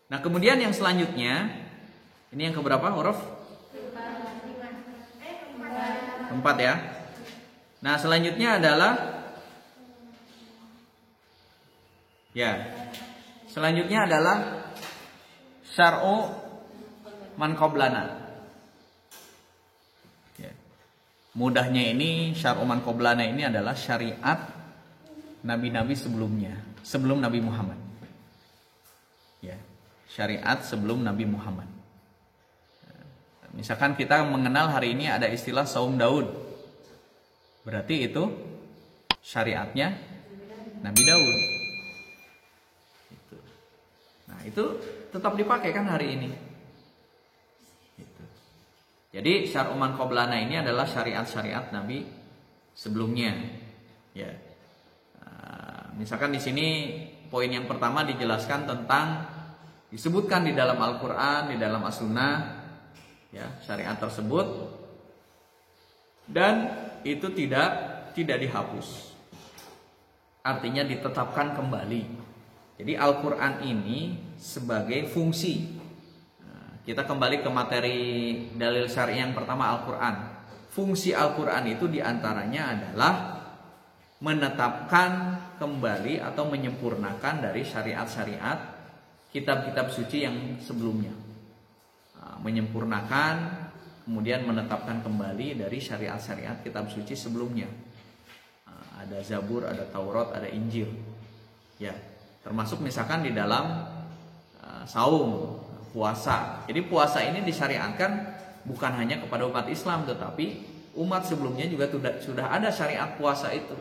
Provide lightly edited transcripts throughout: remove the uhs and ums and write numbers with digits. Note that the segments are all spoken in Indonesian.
Nah, kemudian yang selanjutnya, ini yang keberapa huruf? 4 ya. Nah, selanjutnya adalah syar'u man qablana. Ya. Mudahnya ini syar'u man qablana ini adalah syariat nabi-nabi sebelumnya, sebelum Nabi Muhammad. Ya, syariat sebelum Nabi Muhammad. Misalkan kita mengenal hari ini ada istilah saum Daud. Berarti itu syariatnya Nabi Daud. Nah, itu tetap dipakai kan hari ini. Jadi syar'u man qablana ini adalah syariat-syariat Nabi sebelumnya. Ya. Misalkan di sini poin yang pertama dijelaskan tentang disebutkan di dalam Al-Qur'an, di dalam As-Sunnah, ya, syariat tersebut dan itu tidak dihapus. Artinya ditetapkan kembali. Jadi Al-Qur'an ini sebagai fungsi. Kita kembali ke materi dalil syar'i yang pertama, Al-Qur'an. Fungsi Al-Qur'an itu diantaranya adalah menetapkan kembali atau menyempurnakan dari syariat-syariat kitab-kitab suci yang sebelumnya. Menyempurnakan, kemudian menetapkan kembali dari syariat-syariat kitab suci sebelumnya. Ada Zabur, ada Taurat, ada Injil. Ya, termasuk misalkan di dalam saum, puasa. Jadi puasa ini disyariatkan bukan hanya kepada umat Islam, tetapi umat sebelumnya juga sudah ada syariat puasa itu.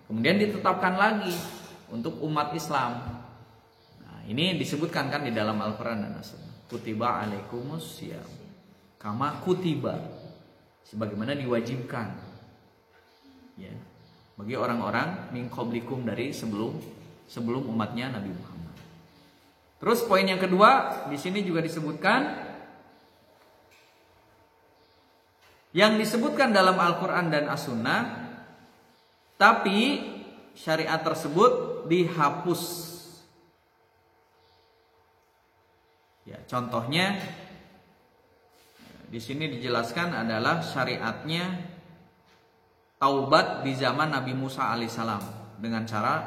Kemudian ditetapkan lagi untuk umat Islam. Nah, ini disebutkan kan di dalam Al-Quran dan As-Sunnah. Kutiba alaikumus syiyam kama kutiba, sebagaimana diwajibkan, ya, bagi orang-orang min qablikum, dari sebelum umatnya Nabi Muhammad. Terus poin yang kedua di sini juga disebutkan yang disebutkan dalam Al-Quran dan As-Sunnah, tapi syariat tersebut dihapus. Ya, contohnya di sini dijelaskan adalah syariatnya taubat di zaman Nabi Musa alaihissalam dengan cara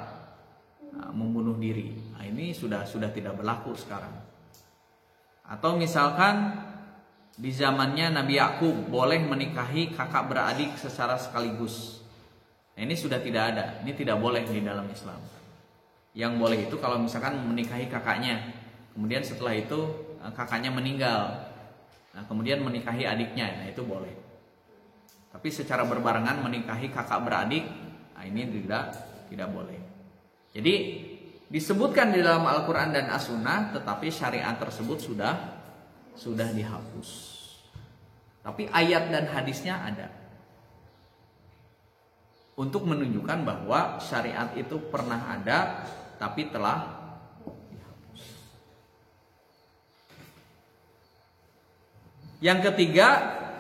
membunuh diri. Nah, ini sudah tidak berlaku sekarang. Atau misalkan di zamannya Nabi Yakub boleh menikahi kakak beradik secara sekaligus. Nah, ini sudah tidak ada. Ini tidak boleh di dalam Islam. Yang boleh itu kalau misalkan menikahi kakaknya, kemudian setelah itu kakaknya meninggal, nah kemudian menikahi adiknya, nah itu boleh. Tapi secara berbarengan menikahi kakak beradik, nah ini tidak boleh. Jadi disebutkan di dalam Al-Quran dan As-Sunnah, tetapi syariat tersebut sudah dihapus. Tapi ayat dan hadisnya ada untuk menunjukkan bahwa syariat itu pernah ada, tapi telah dihapus. Yang ketiga,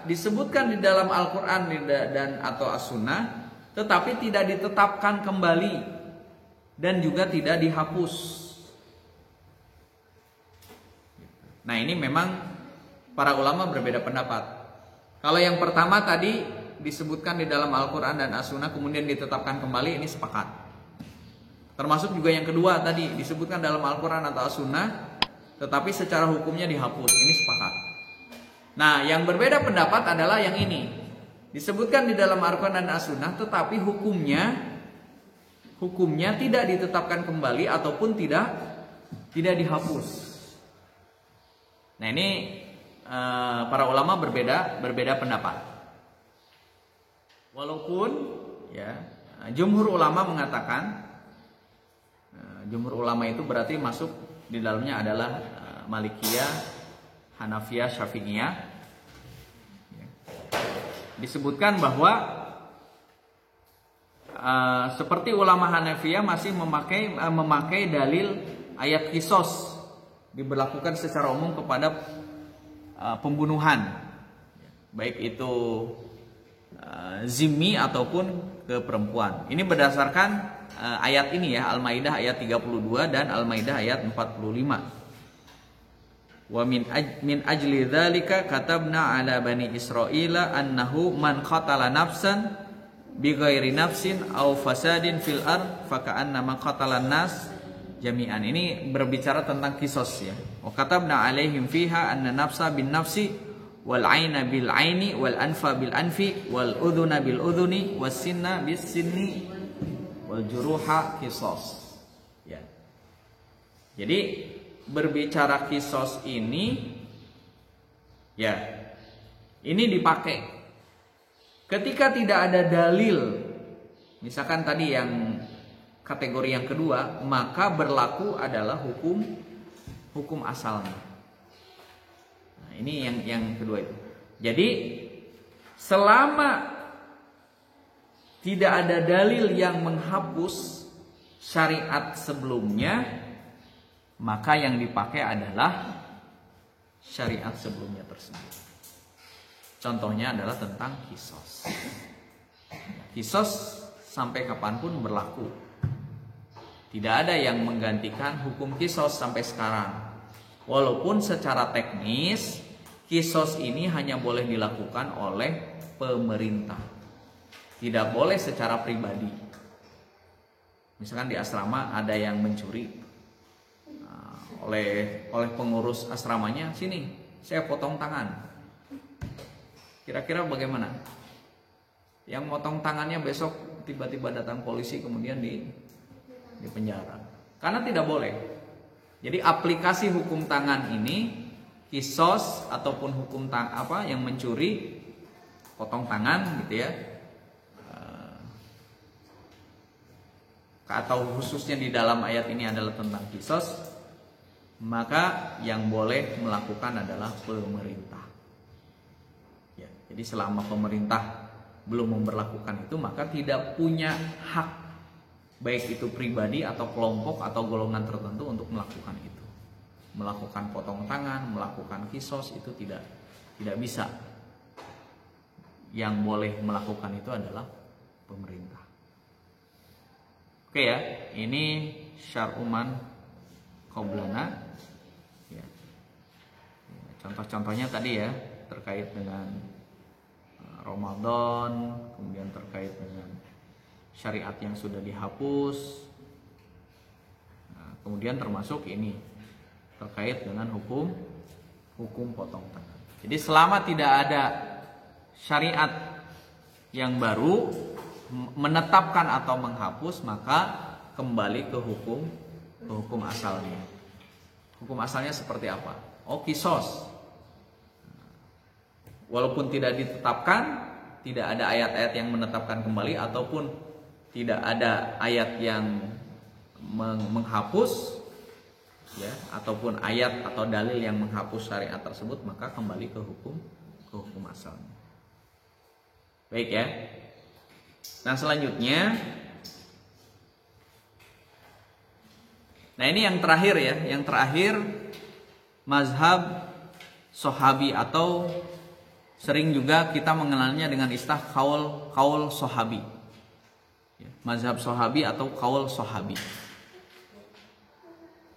disebutkan di dalam Al-Quran dan atau As-Sunnah, tetapi tidak ditetapkan kembali dan juga tidak dihapus. Nah, ini memang para ulama berbeda pendapat. Kalau yang pertama tadi disebutkan di dalam Al-Quran dan As-Sunnah kemudian ditetapkan kembali, ini sepakat. Termasuk juga yang kedua tadi disebutkan dalam Al-Quran atau As-Sunnah tetapi secara hukumnya dihapus, ini sepakat. Nah, yang berbeda pendapat adalah yang ini. Disebutkan di dalam Al-Quran dan As-Sunnah tetapi hukumnya tidak ditetapkan kembali ataupun tidak dihapus. Nah, ini para ulama berbeda pendapat. Walaupun ya jumhur ulama mengatakan, jumhur ulama itu berarti masuk di dalamnya adalah Malikiyah, Hanafiyah, Syafi'iyah. Disebutkan bahwa seperti ulama Hanafiyah masih memakai dalil ayat kisos diberlakukan secara umum kepada pembunuhan, baik itu zimmi ataupun ke perempuan. Ini berdasarkan ayat ini ya, Al-Maidah ayat 32 dan Al-Maidah ayat 45. Wa min ajli dzalika katabna ala bani Israila annahu man qatala nafsan bighairi nafsin aw fasadin fil ard faka'annama qatalan nas jami'an. Ini berbicara tentang kisos ya. Wa katabna alaihim fiha anna nafsa bin nafsi wal aina bil aini wal anfa bil anfi wal udhuna bil udhuni was sinna bis sinni wal juruha kisos. Ya. Jadi berbicara kisos ini ya, ini dipakai ketika tidak ada dalil. Misalkan tadi yang kategori yang kedua, maka berlaku adalah hukum asalnya. Nah, ini yang kedua itu. Jadi selama tidak ada dalil yang menghapus syariat sebelumnya, maka yang dipakai adalah syariat sebelumnya tersebut. Contohnya adalah tentang kisos. Kisos sampai kapanpun berlaku. Tidak ada yang menggantikan hukum kisos sampai sekarang. Walaupun secara teknis kisos ini hanya boleh dilakukan oleh pemerintah. Tidak boleh secara pribadi. Misalkan di asrama ada yang mencuri, oleh pengurus asramanya, sini saya potong tangan. Kira-kira bagaimana? Yang potong tangannya besok tiba-tiba datang polisi kemudian di penjara. Karena tidak boleh. Jadi aplikasi hukum tangan ini, kisos ataupun hukum yang mencuri potong tangan gitu ya. Atau khususnya di dalam ayat ini adalah tentang kisos. Maka yang boleh melakukan adalah pemerintah. Ya, jadi selama pemerintah belum memberlakukan itu, maka tidak punya hak, baik itu pribadi atau kelompok atau golongan tertentu untuk melakukan itu. Melakukan potong tangan, melakukan kisos itu tidak bisa. Yang boleh melakukan itu adalah pemerintah. Oke ya, ini syar'uman qoblana. Contoh-contohnya tadi ya, terkait dengan Ramadan, kemudian terkait dengan syariat yang sudah dihapus. Nah, kemudian termasuk ini terkait dengan hukum potong tangan. Jadi selama tidak ada syariat yang baru menetapkan atau menghapus, maka kembali ke hukum asalnya. Hukum asalnya seperti apa? Oh, kisos. Walaupun tidak ditetapkan, tidak ada ayat-ayat yang menetapkan kembali ataupun tidak ada ayat yang menghapus ya, ataupun ayat atau dalil yang menghapus syariat tersebut, maka kembali ke hukum asalnya. Baik ya. Nah, selanjutnya, nah ini yang terakhir ya, yang terakhir mazhab Sahabi, atau sering juga kita mengenalnya dengan istilah kaul Sahabi. Mazhab Sahabi atau kaul Sahabi.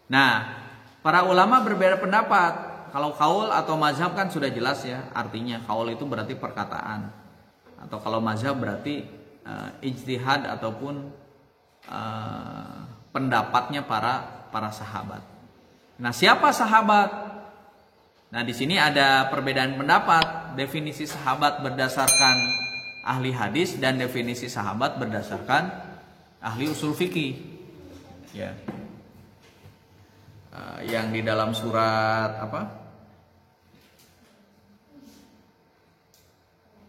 Nah, para ulama berbeda pendapat. Kalau kaul atau mazhab kan sudah jelas ya, artinya kaul itu berarti perkataan, atau kalau mazhab berarti ijtihad ataupun pendapatnya para sahabat. Nah, siapa sahabat? Nah, di sini ada perbedaan pendapat. Definisi sahabat berdasarkan ahli hadis dan definisi sahabat berdasarkan ahli usul fikih. Ya. Yang di dalam surat apa?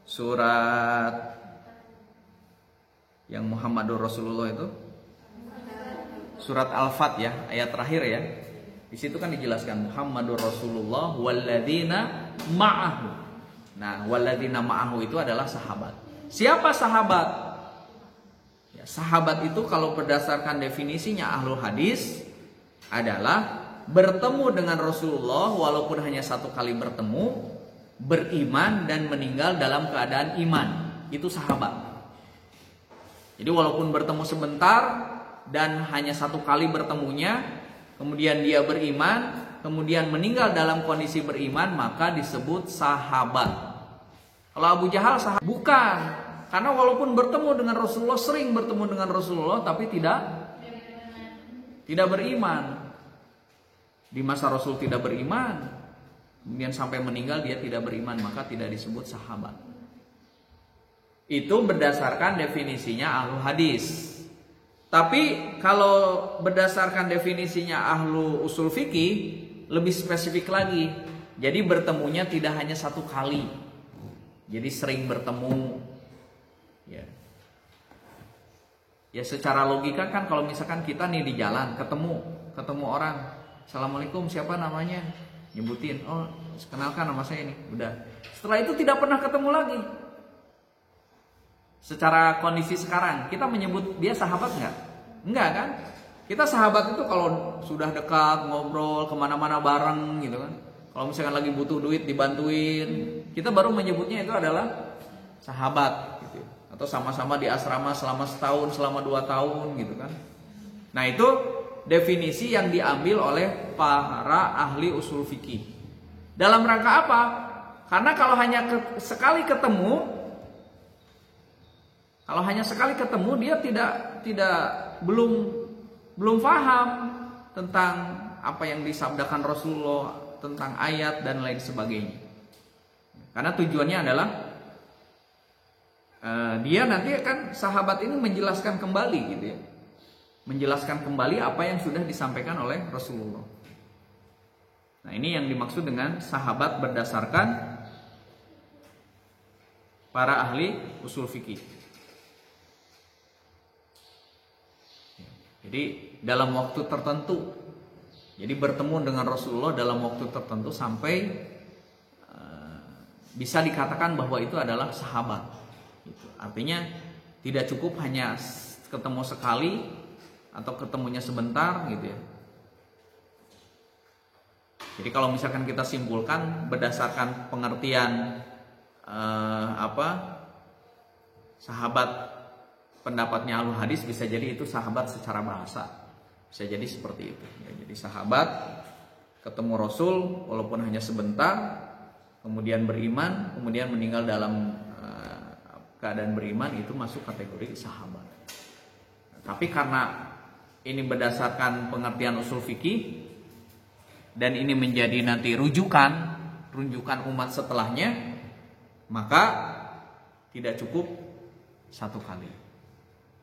Surat yang Muhammadur Rasulullah itu, surat Al-Fat ya, ayat terakhir ya. Di situ kan dijelaskan Muhammadur Rasulullah walladzina ma'ahu. Nah, walladzina ma'ahu itu adalah sahabat. Siapa sahabat? Ya, sahabat itu kalau berdasarkan definisinya ahlu hadis adalah bertemu dengan Rasulullah walaupun hanya satu kali bertemu, beriman dan meninggal dalam keadaan iman. Itu sahabat. Jadi walaupun bertemu sebentar dan hanya satu kali bertemunya, kemudian dia beriman, kemudian meninggal dalam kondisi beriman, maka disebut sahabat. Kalau Abu Jahal sahabat? Bukan. Karena walaupun bertemu dengan Rasulullah, sering bertemu dengan Rasulullah, tapi tidak beriman. Di masa Rasul tidak beriman, kemudian sampai meninggal dia tidak beriman, maka tidak disebut sahabat. Itu berdasarkan definisinya ahlu hadis. Tapi kalau berdasarkan definisinya ahlu usul fikih, lebih spesifik lagi. Jadi bertemunya tidak hanya satu kali. Jadi sering bertemu. Ya secara logika kan kalau misalkan kita nih di jalan ketemu orang, Assalamualaikum, siapa namanya? Nyebutin, oh kenalkan nama saya ini. Udah. Setelah itu tidak pernah ketemu lagi. Secara kondisi sekarang, kita menyebut dia sahabat nggak? Enggak kan? Kita sahabat itu kalau sudah dekat, ngobrol, kemana-mana bareng gitu kan. Kalau misalkan lagi butuh duit dibantuin, kita baru menyebutnya itu adalah sahabat gitu. Atau sama-sama di asrama selama setahun, selama 2 tahun gitu kan. Nah itu definisi yang diambil oleh para ahli usul fikih. Dalam rangka apa? Karena kalau hanya sekali ketemu, dia belum paham tentang apa yang disabdakan Rasulullah, tentang ayat dan lain sebagainya. Karena tujuannya adalah dia nanti akan sahabat ini menjelaskan kembali gitu ya. Menjelaskan kembali apa yang sudah disampaikan oleh Rasulullah. Nah, ini yang dimaksud dengan sahabat berdasarkan para ahli usul fikih. Jadi dalam waktu tertentu, jadi bertemu dengan Rasulullah dalam waktu tertentu sampai bisa dikatakan bahwa itu adalah sahabat. Gitu. Artinya tidak cukup hanya ketemu sekali atau ketemunya sebentar gitu ya. Jadi kalau misalkan kita simpulkan berdasarkan pengertian sahabat, pendapatnya ahlu hadis, bisa jadi itu sahabat secara bahasa, bisa jadi seperti itu ya. Jadi sahabat ketemu Rasul walaupun hanya sebentar, kemudian beriman, kemudian meninggal dalam keadaan beriman, itu masuk kategori sahabat. Tapi karena ini berdasarkan pengertian usul fikih dan ini menjadi nanti rujukan umat setelahnya, maka tidak cukup satu kali.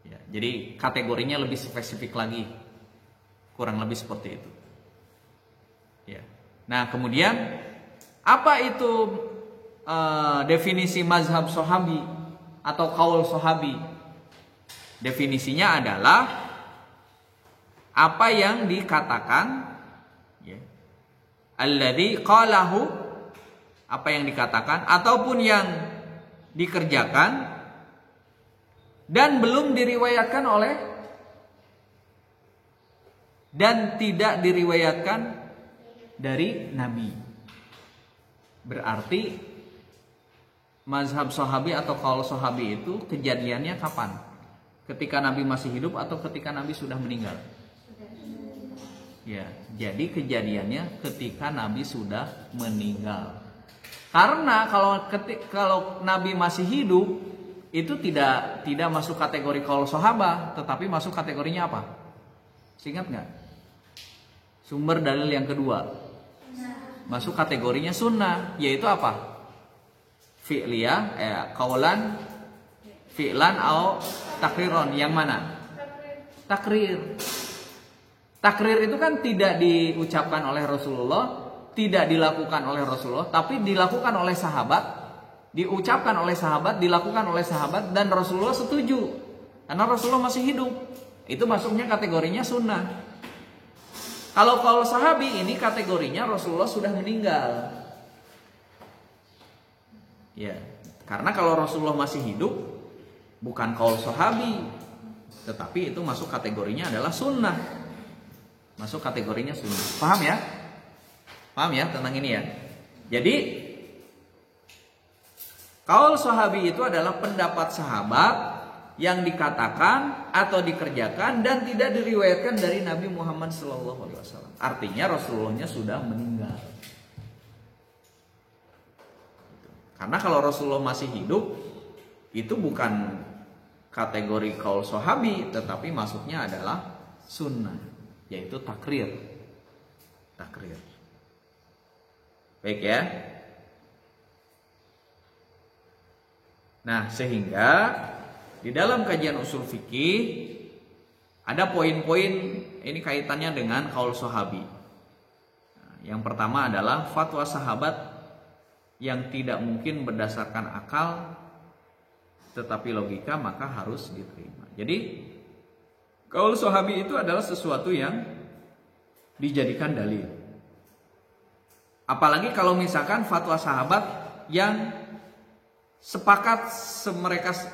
Ya, jadi kategorinya lebih spesifik lagi, kurang lebih seperti itu. Ya. Nah kemudian apa itu definisi mazhab sahabi atau qaul sahabi? Definisinya adalah apa yang dikatakan, ya, alladzi qalahu, apa yang dikatakan ataupun yang dikerjakan dan belum diriwayatkan oleh dan tidak diriwayatkan dari Nabi. Berarti mazhab sahabi atau qaul sahabi itu kejadiannya kapan? Ketika Nabi masih hidup atau ketika Nabi sudah meninggal? Ya, jadi kejadiannya ketika Nabi sudah meninggal. Karena kalau Nabi masih hidup itu tidak masuk kategori qaul sahabat, tetapi masuk kategorinya apa? Ingat nggak? Sumber dalil yang kedua. Masuk kategorinya sunnah, yaitu apa? Fi'liyah, qaulan, fi'lan atau takriron. Yang mana? Takrir. Takrir itu kan tidak diucapkan oleh Rasulullah, tidak dilakukan oleh Rasulullah, tapi dilakukan oleh sahabat, diucapkan oleh sahabat, dilakukan oleh sahabat, dan Rasulullah setuju. Karena Rasulullah masih hidup. Itu masuknya kategorinya sunnah. Kalau qaul sahabi ini kategorinya Rasulullah sudah meninggal. Ya, karena kalau Rasulullah masih hidup bukan qaul sahabi, tetapi itu masuk kategorinya adalah sunnah. Masuk kategorinya sunnah. Paham ya? Paham ya tentang ini ya? Jadi qaul sahabi itu adalah pendapat sahabat yang dikatakan atau dikerjakan dan tidak diriwayatkan dari Nabi Muhammad SAW. Artinya Rasulullahnya sudah meninggal. Karena kalau Rasulullah masih hidup, itu bukan kategori qaul sahabi, tetapi masuknya adalah sunnah, yaitu takrir. Baik ya. Nah, sehingga di dalam kajian usul fikih ada poin-poin ini kaitannya dengan qaul sahabi. Nah, yang pertama adalah fatwa sahabat yang tidak mungkin berdasarkan akal tetapi logika, maka harus diterima. Jadi qaul sahabi itu adalah sesuatu yang dijadikan dalil. Apalagi kalau misalkan fatwa sahabat yang sepakat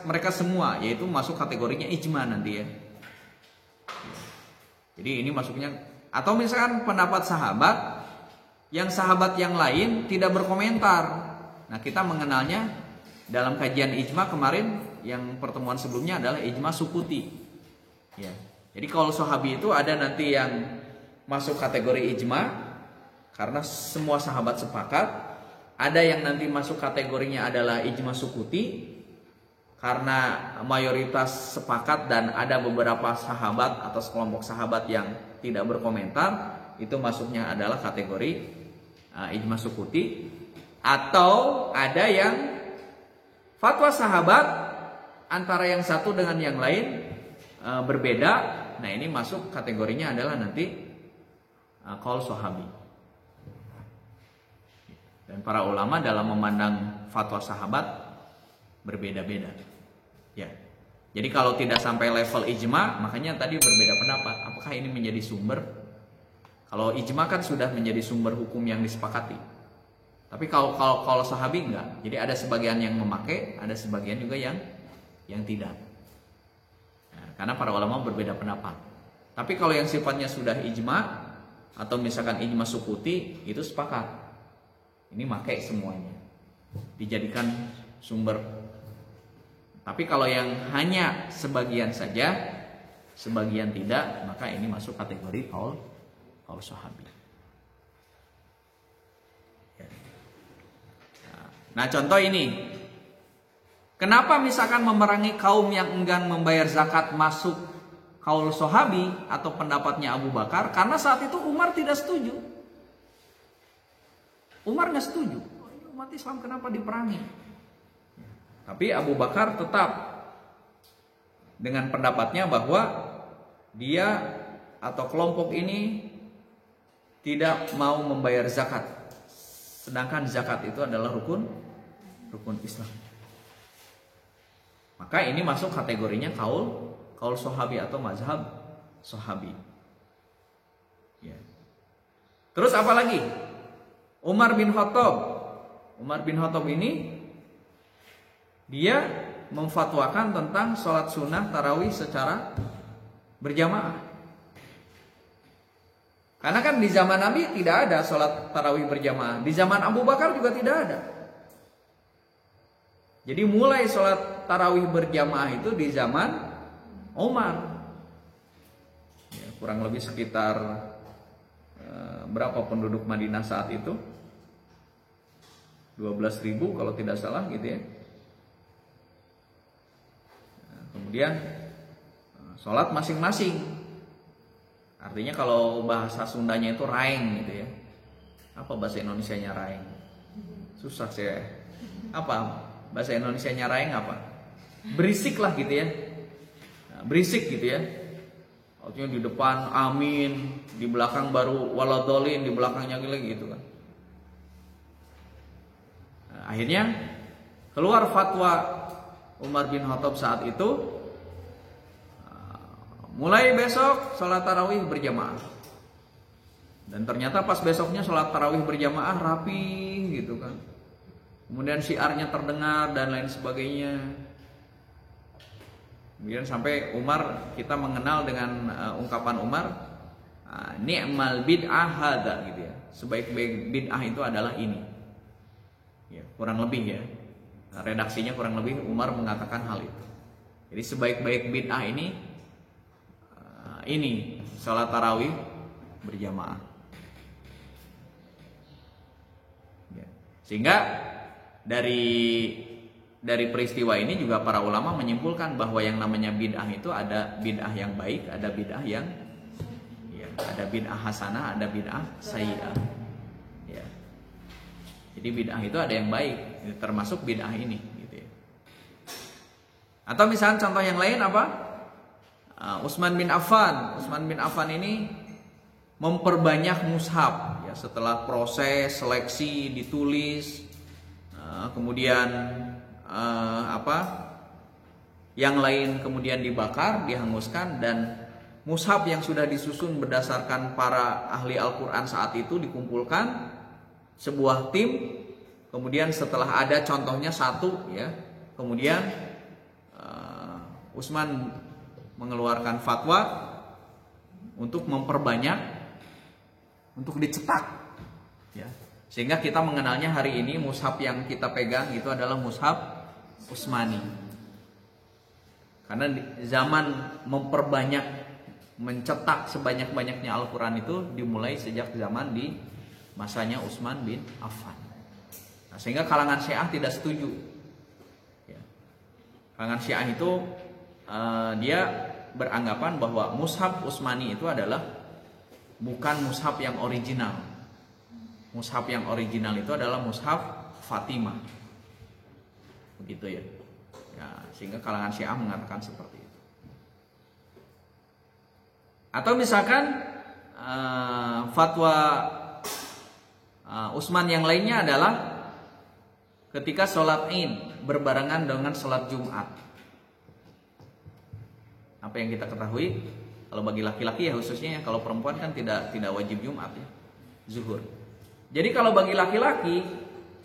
mereka semua, yaitu masuk kategorinya ijma nanti ya. Jadi ini masuknya, atau misalkan pendapat sahabat yang lain tidak berkomentar. Nah, kita mengenalnya dalam kajian ijma kemarin yang pertemuan sebelumnya adalah ijma sukuti. Ya. Jadi kalau sahabi itu ada nanti yang masuk kategori ijma karena semua sahabat sepakat. Ada yang nanti masuk kategorinya adalah ijma sukuti karena mayoritas sepakat dan ada beberapa sahabat atau sekelompok sahabat yang tidak berkomentar, itu masuknya adalah kategori ijma sukuti. Atau ada yang fatwa sahabat antara yang satu dengan yang lain berbeda. Nah, ini masuk kategorinya adalah nanti qaul sahabi. Dan para ulama dalam memandang fatwa sahabat berbeda-beda. Ya. Jadi kalau tidak sampai level ijma, makanya tadi berbeda pendapat. Apakah ini menjadi sumber? Kalau ijma kan sudah menjadi sumber hukum yang disepakati. Tapi kalau sahabi enggak. Jadi ada sebagian yang memakai, ada sebagian juga yang tidak. Nah, karena para ulama berbeda pendapat. Tapi kalau yang sifatnya sudah ijma atau misalkan ijma sukuti, itu sepakat. Ini pakai semuanya, dijadikan sumber. Tapi kalau yang hanya sebagian saja, sebagian tidak, maka ini masuk kategori qaul sahabi. Nah, contoh ini, kenapa misalkan memerangi kaum yang enggan membayar zakat masuk qaul sahabi atau pendapatnya Abu Bakar? Karena saat itu Umar tidak setuju. Umar nggak setuju. Umat Islam kenapa diperangi? Tapi Abu Bakar tetap dengan pendapatnya bahwa dia atau kelompok ini tidak mau membayar zakat. Sedangkan zakat itu adalah rukun Islam. Maka ini masuk kategorinya qaul sahabi atau mazhab sahabi. Ya. Terus apa lagi? Umar bin Khattab ini dia memfatwakan tentang sholat sunnah tarawih secara berjamaah. Karena kan di zaman Nabi tidak ada sholat tarawih berjamaah, di zaman Abu Bakar juga tidak ada. Jadi mulai sholat tarawih berjamaah itu di zaman Umar. Ya, kurang lebih sekitar berapa penduduk Madinah saat itu? 12.000 kalau tidak salah gitu ya. Nah, kemudian sholat masing-masing. Artinya kalau bahasa Sundanya itu raeng gitu ya. Apa bahasa Indonesianya raeng? Susah sih ya. Apa bahasa Indonesianya raeng apa? Berisik lah gitu ya. Nah, berisik gitu ya. Artinya di depan amin, di belakang baru waladolin, di belakangnya lagi gitu kan. Nah, akhirnya keluar fatwa Umar bin Khattab saat itu, mulai besok sholat tarawih berjamaah. Dan ternyata pas besoknya sholat tarawih berjamaah rapi gitu kan. Kemudian syiarnya terdengar dan lain sebagainya. Kemudian sampai Umar, kita mengenal dengan ungkapan Umar, ni'mal bid'ah hadza gitu ya. Sebaik-baik bid'ah itu adalah ini. Ya, kurang lebih ya. Redaksinya kurang lebih Umar mengatakan hal itu. Jadi sebaik-baik bid'ah ini sholat tarawih berjamaah. Ya. Sehingga dari peristiwa ini juga para ulama menyimpulkan bahwa yang namanya bid'ah itu ada bid'ah yang baik, ada bid'ah yang ada bid'ah hasanah, ada bid'ah sayyi'ah. Ya. Jadi bid'ah itu ada yang baik, termasuk bid'ah ini. Gitu ya. Atau misalnya contoh yang lain apa? Utsman bin Affan. Utsman bin Affan ini memperbanyak mushaf. Ya, setelah proses seleksi ditulis, kemudian yang lain kemudian dibakar, dihanguskan, dan mushaf yang sudah disusun berdasarkan para ahli Al-Quran saat itu dikumpulkan sebuah tim. Kemudian setelah ada contohnya satu, ya, kemudian Utsman mengeluarkan fatwa untuk memperbanyak, untuk dicetak, ya, sehingga kita mengenalnya hari ini mushaf yang kita pegang itu adalah mushaf Utsmani. Karena zaman memperbanyak, mencetak sebanyak-banyaknya Al-Quran itu dimulai sejak zaman di masanya Utsman bin Affan. Nah, sehingga kalangan Syiah tidak setuju. Ya. Kalangan Syiah itu dia beranggapan bahwa mushaf Utsmani itu adalah bukan mushaf yang original. Mushaf yang original itu adalah mushaf Fatimah. Begitu ya. Sehingga kalangan Syiah mengatakan seperti itu. Atau misalkan fatwa Utsman yang lainnya adalah ketika sholat Id berbarengan dengan sholat Jumat. Apa yang kita ketahui, kalau bagi laki-laki ya khususnya, kalau perempuan kan tidak wajib Jumat, ya, zuhur. Jadi kalau bagi laki-laki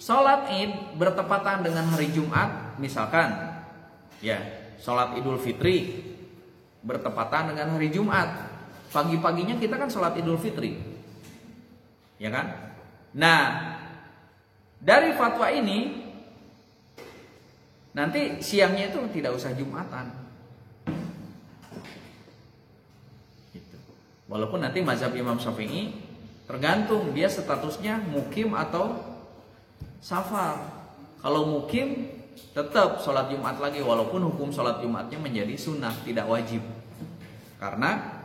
sholat Id bertepatan dengan hari Jumat, misalkan ya sholat Idul Fitri bertepatan dengan hari Jumat. Pagi-paginya kita kan sholat Idul Fitri, ya kan? Nah, dari fatwa ini nanti siangnya itu tidak usah Jumatan. Gitu. Walaupun nanti mazhab Imam Syafi'i tergantung dia statusnya mukim atau safar. Kalau mukim tetap sholat Jumat lagi, walaupun hukum sholat Jumatnya menjadi sunnah, tidak wajib. Karena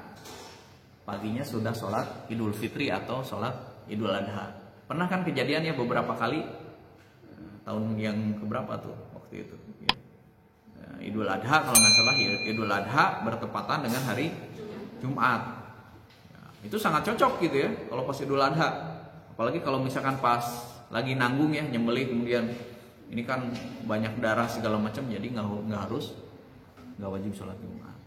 paginya sudah sholat Idul Fitri atau sholat Idul Adha. Pernah kan kejadiannya beberapa kali, tahun yang keberapa tuh waktu itu, ya. Idul Adha kalau nggak salah, Idul Adha bertepatan dengan hari Jumat. Ya, itu sangat cocok gitu ya kalau pas Idul Adha. Apalagi kalau misalkan pas lagi nanggung ya, nyembelih, kemudian ini kan banyak darah segala macam, jadi nggak wajib sholat Jumat.